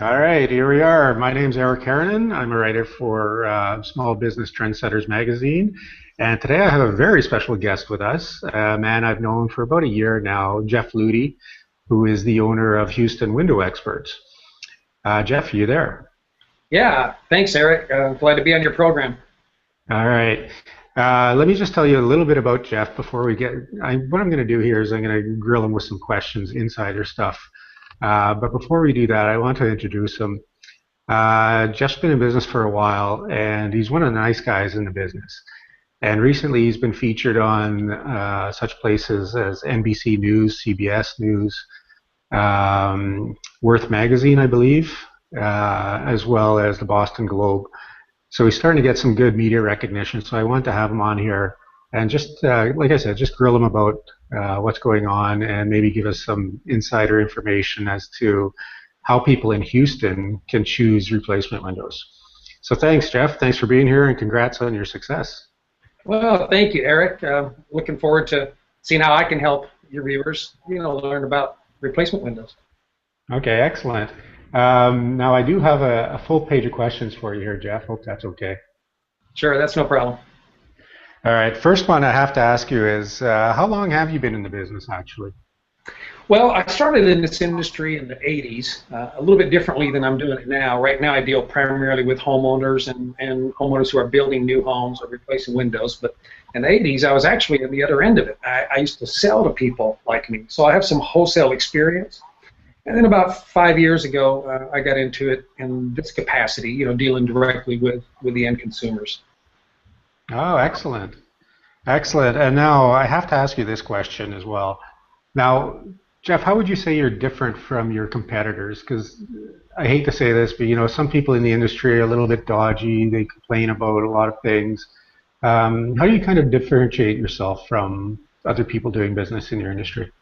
All right, here we are. My name's Eric Harrinan. I'm a writer for Small Business Trendsetters magazine. And today I have a very special guest with us, a man I've known for about a year now, Jeff Ludy, who is the owner of Houston Window Experts. Jeff, you there? Yeah, thanks, Eric. Glad to be on your program. All right. Let me just tell you a little bit about Jeff before we get. What I'm going to do here is I'm going to grill him with some questions, insider stuff. But before we do that, I want to introduce him. Jeff's been in business for a while, and he's one of the nice guys in the business. And recently, he's been featured on such places as NBC News, CBS News, Worth Magazine, I believe, as well as the Boston Globe. So he's starting to get some good media recognition. So I want to have him on here and just, like I said, just grill him about what's going on and maybe give us some insider information as to how people in Houston can choose replacement windows. So thanks, Jeff. Thanks for being here, and congrats on your success. Well, thank you, Eric. Looking forward to seeing how I can help your viewers, learn about replacement windows. Okay, excellent. Now I do have a full page of questions for you here, Jeff. Hope that's okay. Sure, that's no problem. All right, first one I have to ask you is, how long have you been in the business, actually? Well, I started in this industry in the 80s, a little bit differently than I'm doing it now. Right now I deal primarily with homeowners and homeowners who are building new homes or replacing windows. But in the 80s, I was actually at the other end of it. I used to sell to people like me. So I have some wholesale experience. And then about 5 years ago, I got into it in this capacity, dealing directly with the end consumers. Oh, excellent. Excellent. And now I have to ask you this question as well. Now, Jeff, how would you say you're different from your competitors? Because I hate to say this, but some people in the industry are a little bit dodgy. They complain about a lot of things. How do you kind of differentiate yourself from other people doing business in your industry?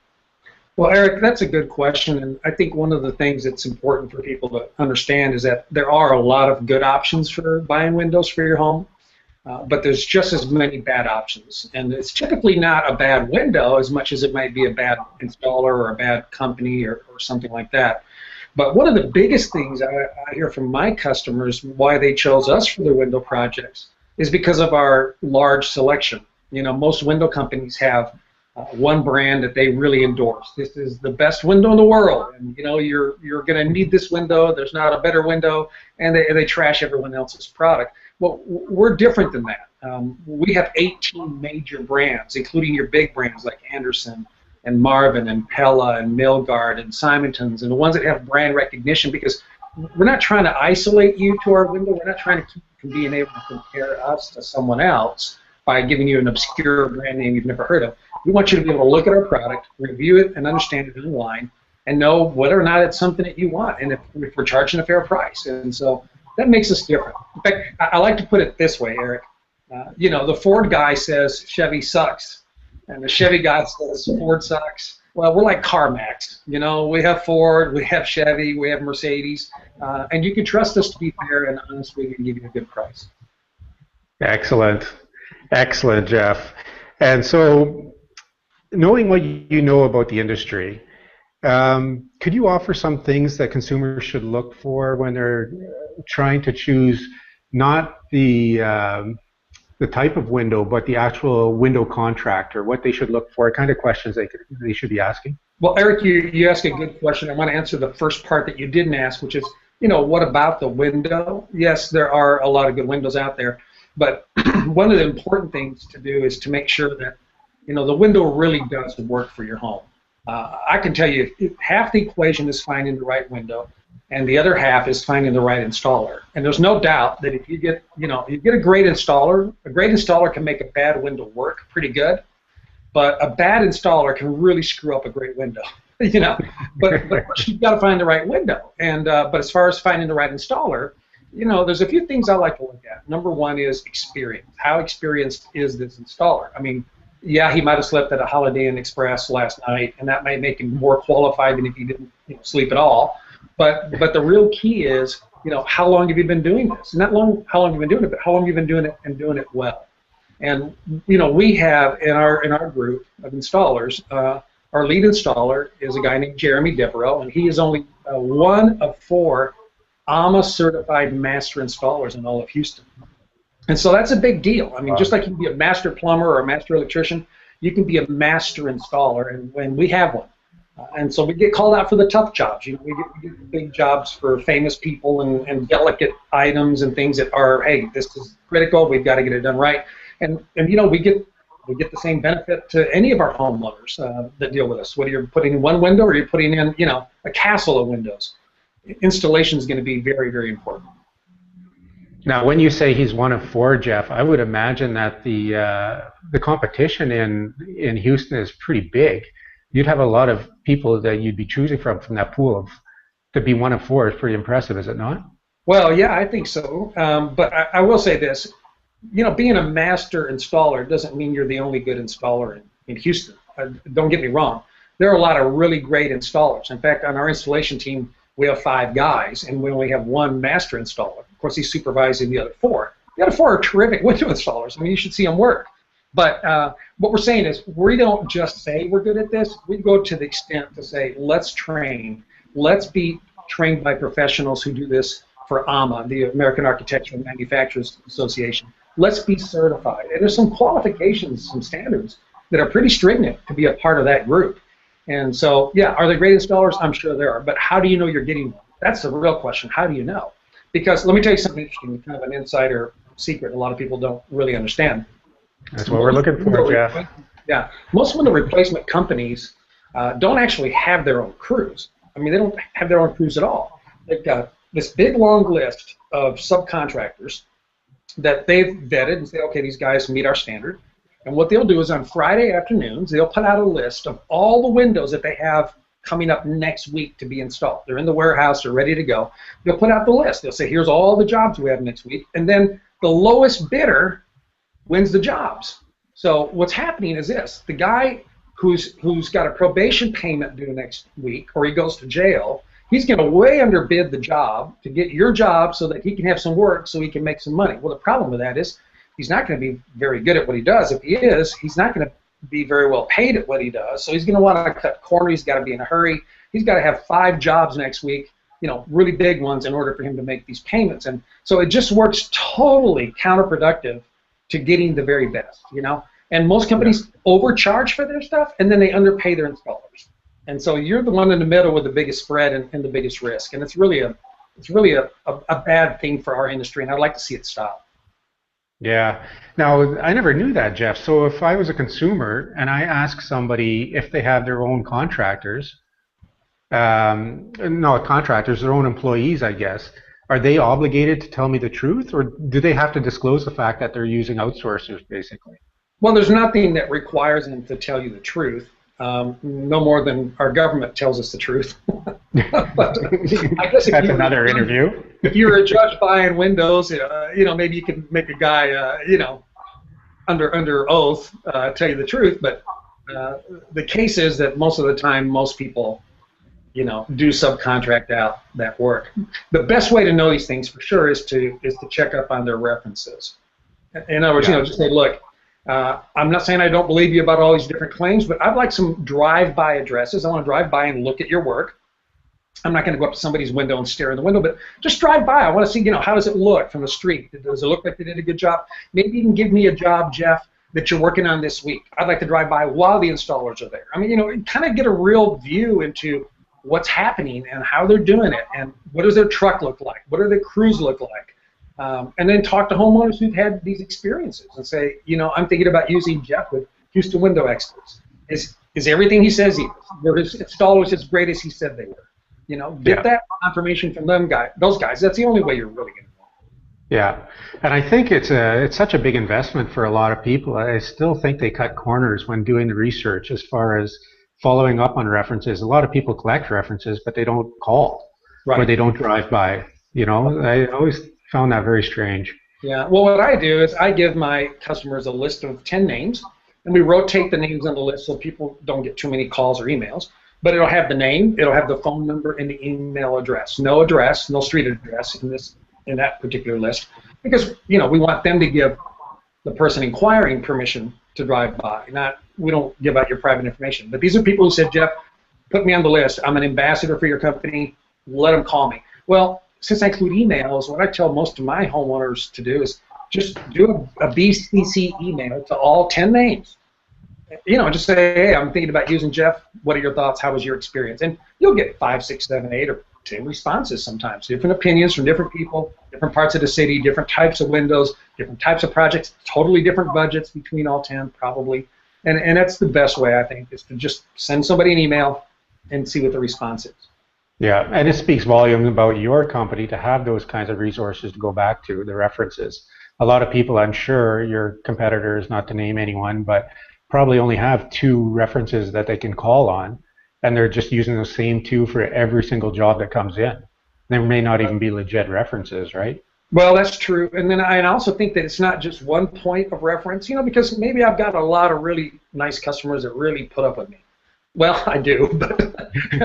Well, Eric, that's a good question, and I think one of the things that's important for people to understand is that there are a lot of good options for buying windows for your home, but there's just as many bad options. And it's typically not a bad window as much as it might be a bad installer or a bad company or something like that. But one of the biggest things I hear from my customers why they chose us for their window projects is because of our large selection. Most window companies have one brand that they really endorse. This is the best window in the world, and you're going to need this window. There's not a better window, and they trash everyone else's product. Well, we're different than that. We have 18 major brands, including your big brands like Anderson and Marvin and Pella and Milgard and Simonton's, and the ones that have brand recognition, because we're not trying to isolate you to our window. We're not trying to keep you from being able to compare us to someone else by giving you an obscure brand name you've never heard of. We want you to be able to look at our product, review it, and understand it online, and know whether or not it's something that you want, and if we're charging a fair price. And so that makes us different. In fact, I like to put it this way, Eric. The Ford guy says Chevy sucks, and the Chevy guy says Ford sucks. Well, we're like CarMax. We have Ford, we have Chevy, we have Mercedes, and you can trust us to be fair and honest. We can give you a good price. Excellent. Excellent, Jeff. And so, knowing what you know about the industry, could you offer some things that consumers should look for when they're trying to choose not the type of window, but the actual window contractor, what they should look for, kind of questions they should be asking? Well, Eric, you asked a good question. I want to answer the first part that you didn't ask, which is, what about the window? Yes, there are a lot of good windows out there, but one of the important things to do is to make sure that the window really does work for your home. I can tell you, half the equation is finding the right window, and the other half is finding the right installer. And there's no doubt that if you get, you get a great installer can make a bad window work pretty good, but a bad installer can really screw up a great window. But you've got to find the right window. And but as far as finding the right installer, there's a few things I like to look at. Number one is experience. How experienced is this installer? I mean, yeah, he might have slept at a Holiday Inn Express last night, and that might make him more qualified than if he didn't sleep at all. But the real key is, how long have you been doing this? Not how long you've been doing it, but how long you've been doing it and doing it well. And we have in our group of installers, our lead installer is a guy named Jeremy Devereaux, and he is only one of 4 AMA certified master installers in all of Houston. And so that's a big deal. I mean, just like you can be a master plumber or a master electrician, you can be a master installer, and when we have one. And so we get called out for the tough jobs. You know, we get big jobs for famous people and delicate items and things that are, hey, this is critical. We've got to get it done right. And you know, we get the same benefit to any of our homeowners that deal with us. Whether you're putting in one window or you're putting in, you know, a castle of windows, installation is going to be very, very important. Now, when you say he's one of four, Jeff, I would imagine that the competition in Houston is pretty big. You'd have a lot of people that you'd be choosing from that pool of to be one of four is pretty impressive, is it not? Well, yeah, I think so. But I will say this, you know, being a master installer doesn't mean you're the only good installer in Houston. Don't get me wrong. There are a lot of really great installers. In fact, on our installation team, we have 5 guys, and we only have 1 master installer. Of course, he's supervising the other 4. The other 4 are terrific window installers. I mean, you should see them work. But what we're saying is we don't just say we're good at this. We go to the extent to say, let's train. Let's be trained by professionals who do this for AMA, the American Architectural Manufacturers Association. Let's be certified. And there's some qualifications, some standards that are pretty stringent to be a part of that group. And so, yeah, are there great installers? I'm sure there are. But how do you know you're getting one? That's the real question. How do you know? Because let me tell you something interesting, kind of an insider secret a lot of people don't really understand. That's what we're looking for, Jeff. Yeah, most of the replacement companies don't actually have their own crews. I mean, they don't have their own crews at all. They've got this big, long list of subcontractors that they've vetted and say, okay, these guys meet our standard. And what they'll do is on Friday afternoons, they'll put out a list of all the windows that they have coming up next week to be installed. They're in the warehouse, they're ready to go. They'll put out the list. They'll say, here's all the jobs we have next week. And then the lowest bidder wins the jobs. So what's happening is this. The guy who's got a probation payment due next week, or he goes to jail, he's going to way underbid the job to get your job so that he can have some work so he can make some money. Well, the problem with that is he's not going to be very good at what he does. If he is, he's not going to be very well paid at what he does. So he's going to want to cut corners. He's got to be in a hurry. He's got to have 5 jobs next week, you know, really big ones in order for him to make these payments. And so it just works totally counterproductive to getting the very best, you know. And most companies overcharge for their stuff, and then they underpay their installers. And so you're the one in the middle with the biggest spread and the biggest risk. And it's really a bad thing for our industry, and I'd like to see it stop. Yeah. Now, I never knew that, Jeff. So if I was a consumer and I ask somebody if they have their own contractors, not contractors, their own employees, I guess, are they obligated to tell me the truth, or do they have to disclose the fact that they're using outsourcers, basically? Well, there's nothing that requires them to tell you the truth, no more than our government tells us the truth. But I guess that's another interview. If you're a judge buying windows, you know, maybe you can make a guy, you know, under oath tell you the truth. But the case is that most of the time, most people, you know, do subcontract out that work. The best way to know these things for sure is to check up on their references. In other words, you know, just say, look, I'm not saying I don't believe you about all these different claims, but I'd like some drive-by addresses. I want to drive by and look at your work. I'm not going to go up to somebody's window and stare in the window, but just drive by. I want to see, you know, how does it look from the street? Does it look like they did a good job? Maybe you can give me a job, Jeff, that you're working on this week. I'd like to drive by while the installers are there. I mean, you know, kind of get a real view into what's happening and how they're doing it, and what does their truck look like? What do their crews look like? And then talk to homeowners who've had these experiences and say, you know, I'm thinking about using Jeff with Houston Window Experts. Is everything he says he is? Were his installers as great as he said they were? You know, get that confirmation from those guys. That's the only way you're really going to know. Yeah, and I think it's such a big investment for a lot of people. I still think they cut corners when doing the research as far as following up on references. A lot of people collect references, but they don't call, or they don't drive by. You know, I always found that very strange. Yeah, well, what I do is I give my customers a list of 10 names, and we rotate the names on the list so people don't get too many calls or emails. But it'll have the name, it'll have the phone number, and the email address. No address, no street address in that particular list, because, you know, we want them to give the person inquiring permission to drive by. We don't give out your private information. But these are people who said, Jeff, put me on the list. I'm an ambassador for your company. Let them call me. Well, since I include emails, what I tell most of my homeowners to do is just do a BCC email to all 10 names. Just say, hey, I'm thinking about using Jeff. What are your thoughts? How was your experience? And you'll get 5, 6, 7, 8, or 10 responses sometimes. Different opinions from different people, different parts of the city, different types of windows, different types of projects, totally different budgets between all 10 probably. And that's the best way, I think, is to just send somebody an email and see what the response is. Yeah, and it speaks volumes about your company to have those kinds of resources to go back to, the references. A lot of people, I'm sure, your competitors, not to name anyone, but probably only have 2 references that they can call on, and they're just using the same 2 for every single job that comes in. They may not even be legit references, right? Well, that's true. And then I also think that it's not just one point of reference, because maybe I've got a lot of really nice customers that really put up with me. Well, I do, but they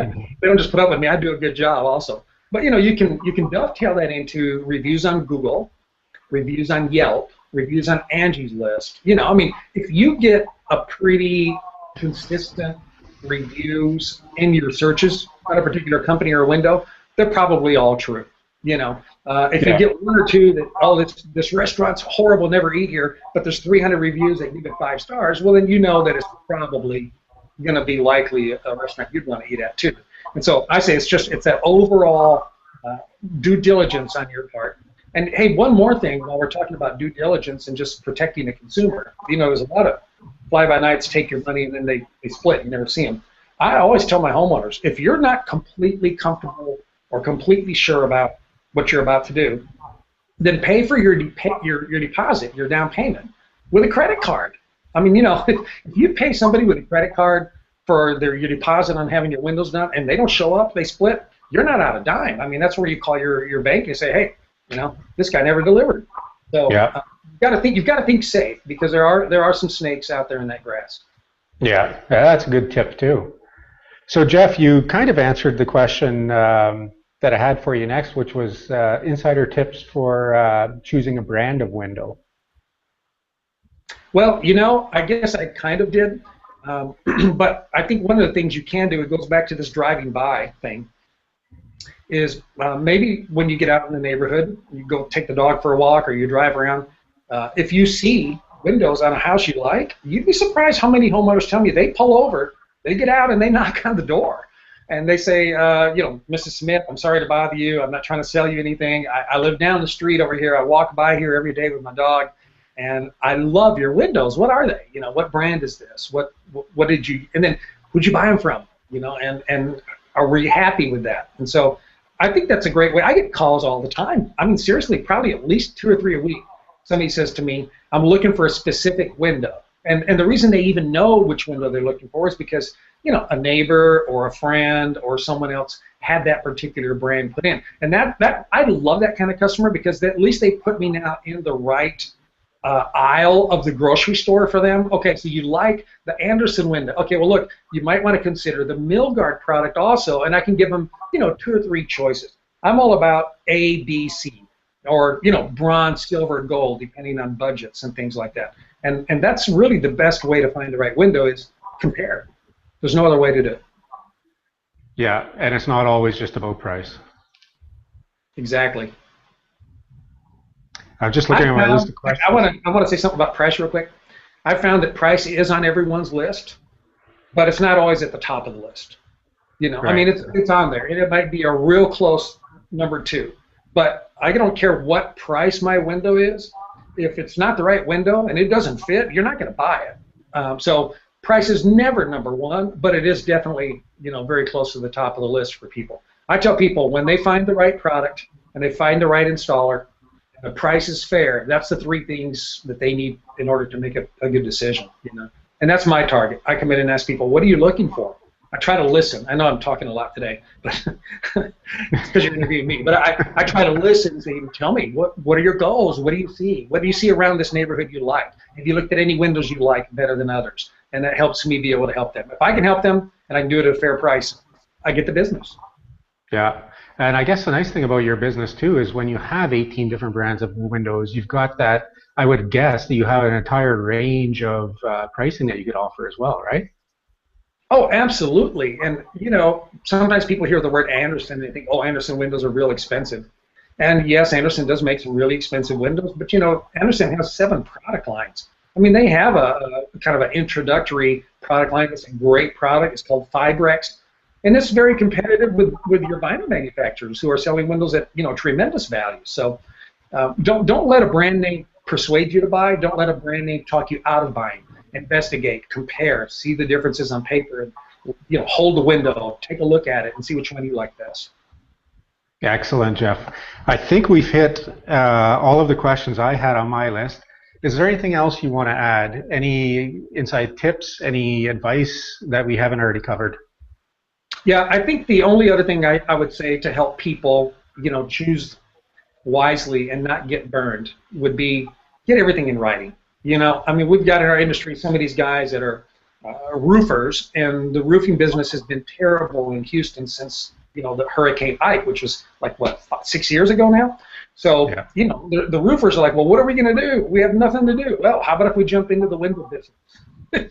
don't just put up with me. I do a good job also. But you can dovetail that into reviews on Google, reviews on Yelp, reviews on Angie's List. If you get a pretty consistent reviews in your searches on a particular company or a window, they're probably all true. If you get 1 or 2 that, oh, this restaurant's horrible, never eat here, but there's 300 reviews that give it 5 stars, well, then you know that it's probably going to be likely a restaurant you'd want to eat at too. And so I say it's that overall due diligence on your part. And hey, one more thing while we're talking about due diligence and just protecting the consumer. There's a lot of fly-by-nights take your money and then they split. You never see them. I always tell my homeowners, if you're not completely comfortable or completely sure about what you're about to do, then pay for your deposit, your down payment, with a credit card. If you pay somebody with a credit card for your deposit on having your windows done and they don't show up, they split, you're not out a dime. That's where you call your bank and say, hey, this guy never delivered. So Yeah. you've got to think safe, because there are some snakes out there in that grass. Yeah, that's a good tip too. So Jeff, you kind of answered the question that I had for you next, which was insider tips for choosing a brand of window. Well, I guess I kind of did, but I think one of the things you can do, it goes back to this driving by thing, is maybe when you get out in the neighborhood, you go take the dog for a walk or you drive around, if you see windows on a house you like, you'd be surprised how many homeowners tell me they pull over, they get out and they knock on the door. And they say, Mrs. Smith, I'm sorry to bother you. I'm not trying to sell you anything. I live down the street over here. I walk by here every day with my dog, and I love your windows. What are they? What brand is this? What did you? And then who'd you buy them from? And were you happy with that? And so I think that's a great way. I get calls all the time. Seriously, probably at least 2 or 3 a week. Somebody says to me, I'm looking for a specific window. And the reason they even know which window they're looking for is because, a neighbor or a friend or someone else had that particular brand put in. And that I love that kind of customer, because at least they put me now in the right aisle of the grocery store for them. Okay, so you like the Anderson window. Okay, well, look, you might want to consider the Milgard product also, and I can give them, 2 or 3 choices. I'm all about A, B, C, or, bronze, silver, gold, depending on budgets and things like that. And that's really the best way to find the right window, is compare. There's no other way to do it. Yeah, and it's not always just about price. Exactly. I'm just looking at my list of questions. I want to say something about price real quick. I found that price is on everyone's list, but it's not always at the top of the list. Right. It's on there, and it might be a real close number 2. But I don't care what price my window is. If it's not the right window and it doesn't fit, you're not going to buy it. So price is never number 1, but it is definitely, very close to the top of the list for people. I tell people, when they find the right product and they find the right installer, the price is fair, that's the 3 things that they need in order to make a good decision. And that's my target. I come in and ask people, what are you looking for? I try to listen. I know I'm talking a lot today, but it's because you're interviewing me. But I try to listen and say, tell me, what are your goals? What do you see? What do you see around this neighborhood you like? Have you looked at any windows you like better than others? And that helps me be able to help them. If I can help them and I can do it at a fair price, I get the business. Yeah, and I guess the nice thing about your business too is when you have 18 different brands of windows, you've got that, I would guess that you have an entire range of pricing that you could offer as well, right? Oh, absolutely. And, sometimes people hear the word Anderson and they think, oh, Anderson windows are real expensive. And yes, Andersen does make some really expensive windows, but you know, Andersen has 7 product lines. I mean, they have a kind of an introductory product line. It's a great product. It's called Fibrex, and it's very competitive with your vinyl manufacturers who are selling windows at, you know, tremendous value. So don't let a brand name persuade you to buy. Don't let a brand name talk you out of buying. Investigate, compare, see the differences on paper, and, you know, hold the window, take a look at it, and see which one you like best. Excellent, Jeff. I think we've hit all of the questions I had on my list. Is there anything else you want to add? Any inside tips, any advice that we haven't already covered? Yeah, I think the only other thing I would say to help people, you know, choose wisely and not get burned would be get everything in writing. You know, I mean, we've got in our industry some of these guys that are roofers, and the roofing business has been terrible in Houston since, you know, the Hurricane Ike, which was like, what, 6 years ago now? So, Yeah. you know, the roofers are like, well, what are we going to do? We have nothing to do. Well, how about if we jump into the window business?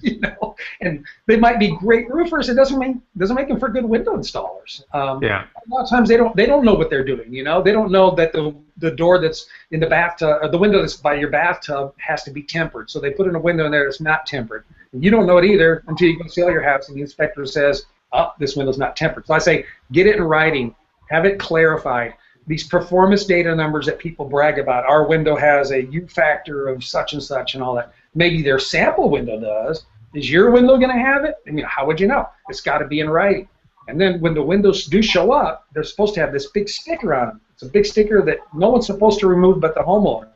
You know, and they might be great roofers. It doesn't make them for good window installers. Yeah. A lot of times they don't know what they're doing. You know, they don't know that the door that's in the bathtub, or the window that's by your bathtub, has to be tempered. So they put in a window in there that's not tempered. And you don't know it either until you go sell your house and the inspector says, oh, this window's not tempered. So I say, get it in writing, have it clarified. These performance data numbers that people brag about, our window has a U factor of such and such and all that. Maybe their sample window does. Is your window going to have it? I mean, how would you know? It's got to be in writing. And then when the windows do show up, they're supposed to have this big sticker on them. It's a big sticker that no one's supposed to remove but the homeowner.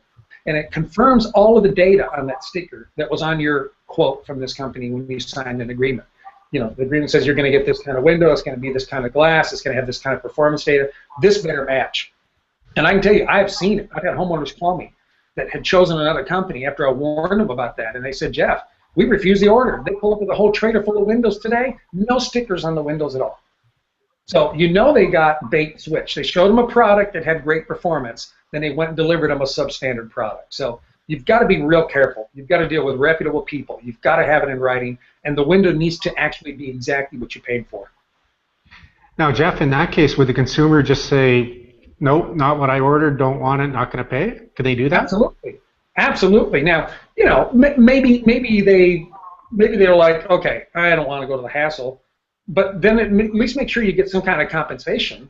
And it confirms all of the data on that sticker that was on your quote from this company when you signed an agreement. You know, the agreement says you're going to get this kind of window, it's going to be this kind of glass, it's going to have this kind of performance data. This better match. And I can tell you, I've seen it. I've had homeowners call me that had chosen another company after I warned them about that. And they said, Jeff, we refused the order. They pull up with a whole trailer full of windows today, no stickers on the windows at all. So you know they got bait and switch. They showed them a product that had great performance, then they went and delivered them a substandard product. So you've got to be real careful. You've got to deal with reputable people. You've got to have it in writing, and the window needs to actually be exactly what you paid for. Now, Jeff, in that case, would the consumer just say, nope, not what I ordered, don't want it, not going to pay? Can they do that? Absolutely. Absolutely. Now, you know, maybe they're like, okay, I don't want to go to the hassle, but then at least make sure you get some kind of compensation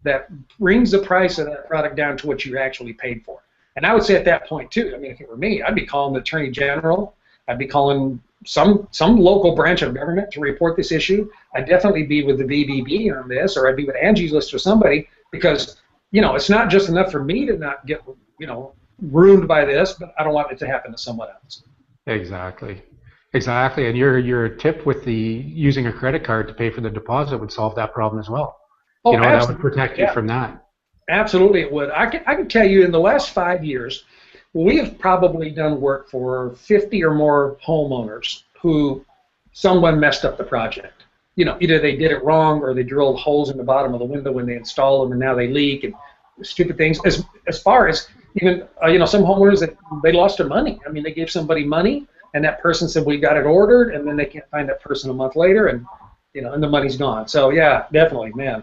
that brings the price of that product down to what you actually paid for. And I would say at that point too, I mean, if it were me, I'd be calling the Attorney General. I'd be calling some local branch of government to report this issue. I'd definitely be with the BBB on this, or I'd be with Angie's List or somebody, because, you know, it's not just enough for me to not get, you know, ruined by this, but I don't want it to happen to someone else. Exactly. Exactly. And your tip with the using a credit card to pay for the deposit would solve that problem as well. Oh, you know, absolutely. that would protect you from that. Absolutely, it would. I can tell you, in the last 5 years, we have probably done work for 50 or more homeowners who someone messed up the project. You know, either they did it wrong or they drilled holes in the bottom of the window when they installed them, and now they leak and stupid things. As far as even you know, some homeowners that they lost their money. I mean, they gave somebody money, and that person said we got it ordered, and then they can't find that person a month later, and you know, and the money's gone. So yeah, definitely, man.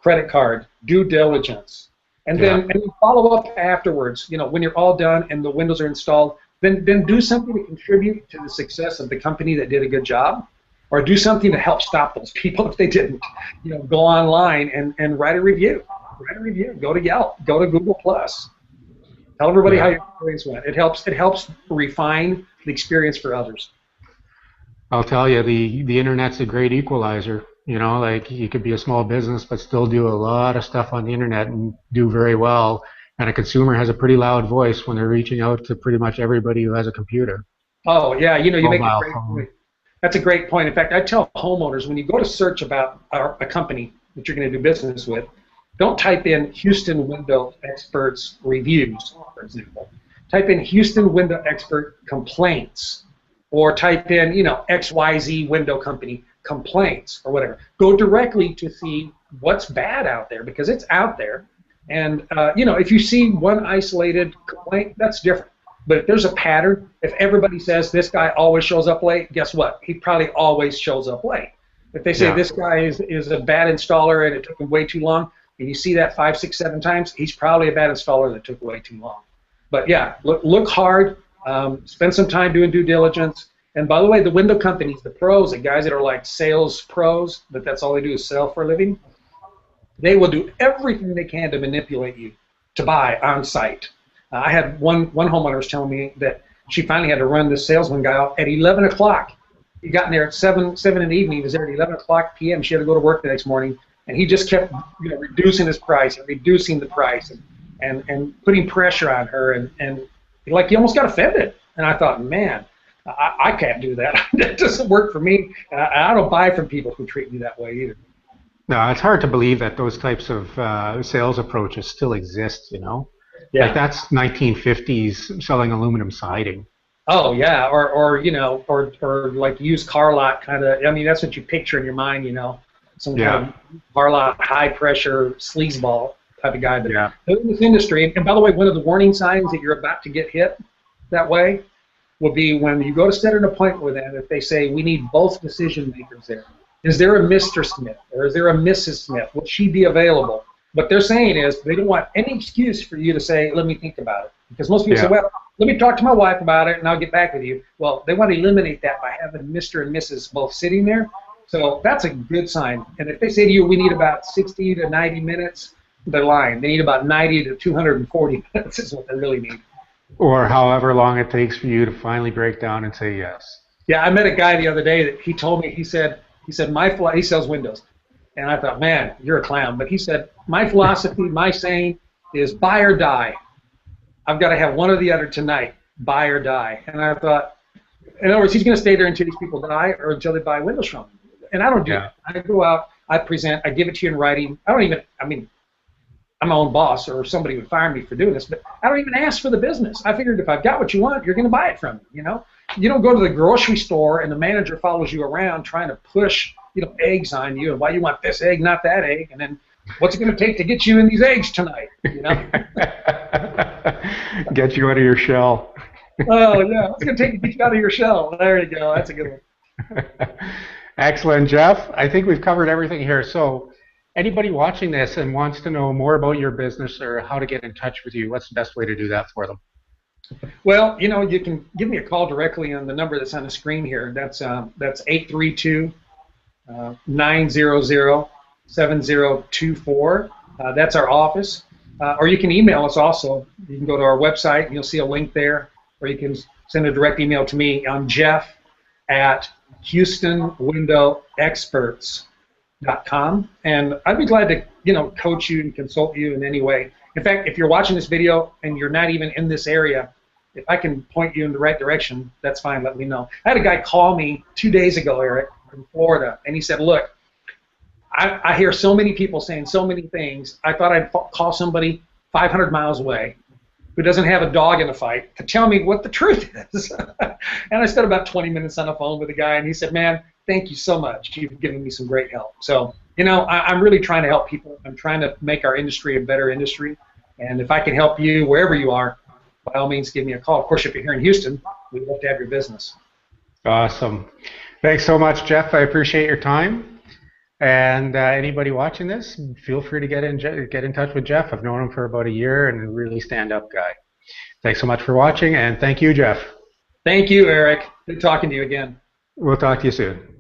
Credit card, due diligence, and then follow up afterwards. You know, when you're all done and the windows are installed, then do something to contribute to the success of the company that did a good job, or do something to help stop those people if they didn't. You know, go online and write a review. Write a review. Go to Yelp. Go to Google Plus. Tell everybody how your experience went. It helps refine the experience for others. I'll tell you, the internet's a great equalizer. You know, like you could be a small business but still do a lot of stuff on the internet and do very well. And a consumer has a pretty loud voice when they're reaching out to pretty much everybody who has a computer. Oh yeah, you know, you make a great phone. point. That's a great point. In fact, I tell homeowners, when you go to search about a company that you're going to do business with, don't type in Houston Window Experts Reviews, for example. Type in Houston Window Expert Complaints, or type in, you know, XYZ Window Company complaints or whatever. Go directly to see what's bad out there, because it's out there. And you know, if you see one isolated complaint, that's different. But if there's a pattern, if everybody says this guy always shows up late, guess what? He probably always shows up late. If they say this guy is a bad installer and it took him way too long, and you see that 5, 6, 7 times, he's probably a bad installer that took way too long. But yeah, look hard, spend some time doing due diligence. And by the way, the window companies, the pros, the guys that are like sales pros, that's all they do is sell for a living, they will do everything they can to manipulate you to buy on site. I had one homeowner was telling me that she finally had to run this salesman guy out at 11 o'clock. He got in there at 7 in the evening. He was there at 11 o'clock p.m. She had to go to work the next morning, and he just kept reducing his price and reducing the price and putting pressure on her, and like he almost got offended. And I thought, man, I can't do that. That doesn't work for me. I don't buy from people who treat me that way either. No, it's hard to believe that those types of sales approaches still exist, you know? Yeah. Like that's 1950s selling aluminum siding. Oh yeah, or like used car lot kind of. I mean, that's what you picture in your mind, some kind of car lot, high pressure sleazeball type of guy. But in this industry, and by the way, one of the warning signs that you're about to get hit that way will be when you go to set an appointment with them. If they say we need both decision makers there, is there a Mr. Smith or is there a Mrs. Smith? Will she be available? What they're saying is they don't want any excuse for you to say, let me think about it. Because most people say, well, let me talk to my wife about it and I'll get back with you. Well, they want to eliminate that by having Mr. and Mrs. both sitting there. So that's a good sign. And if they say to you, we need about 60 to 90 minutes, they're lying. They need about 90 to 240 minutes is what they really need. Or however long it takes for you to finally break down and say yes. Yeah, I met a guy the other day that he told me, he said he sells windows. And I thought, man, you're a clown. But he said, my philosophy, my saying is buy or die. I've got to have one or the other tonight, buy or die. And I thought, in other words, he's going to stay there until these people die or until they buy windows from him. And I don't do that. I go out, I present, I give it to you in writing. I'm my own boss or somebody would fire me for doing this, but I don't even ask for the business. I figured if I've got what you want, you're going to buy it from me, You don't go to the grocery store and the manager follows you around trying to push eggs on you and why you want this egg, not that egg, and then what's it going to take to get you in these eggs tonight, Get you out of your shell. Oh, yeah, what's it going to take to get you out of your shell? There you go, that's a good one. Excellent, Jeff. I think we've covered everything here. So anybody watching this and wants to know more about your business or how to get in touch with you, what's the best way to do that for them? Well, you can give me a call directly on the number that's on the screen here. That's 832-900-7024. That's our office. Or you can email us also. You can go to our website and you'll see a link there. Or you can send a direct email to me. I'm Jeff@HoustonWindowExperts.com. And I'd be glad to coach you and consult you in any way. In fact, if you're watching this video and you're not even in this area, if I can point you in the right direction, that's fine. Let me know. I had a guy call me 2 days ago, Eric, from Florida, and he said, look, I hear so many people saying so many things. I thought I'd call somebody 500 miles away who doesn't have a dog in a fight to tell me what the truth is. And I spent about 20 minutes on the phone with the guy, and he said, man, thank you so much. You've given me some great help. So, I'm really trying to help people. I'm trying to make our industry a better industry. And if I can help you wherever you are, by all means, give me a call. Of course, if you're here in Houston, we'd love to have your business. Awesome. Thanks so much, Jeff. I appreciate your time. And anybody watching this, feel free to get in touch with Jeff. I've known him for about a year and a really stand-up guy. Thanks so much for watching, and thank you, Jeff. Thank you, Eric. Good talking to you again. We'll talk to you soon.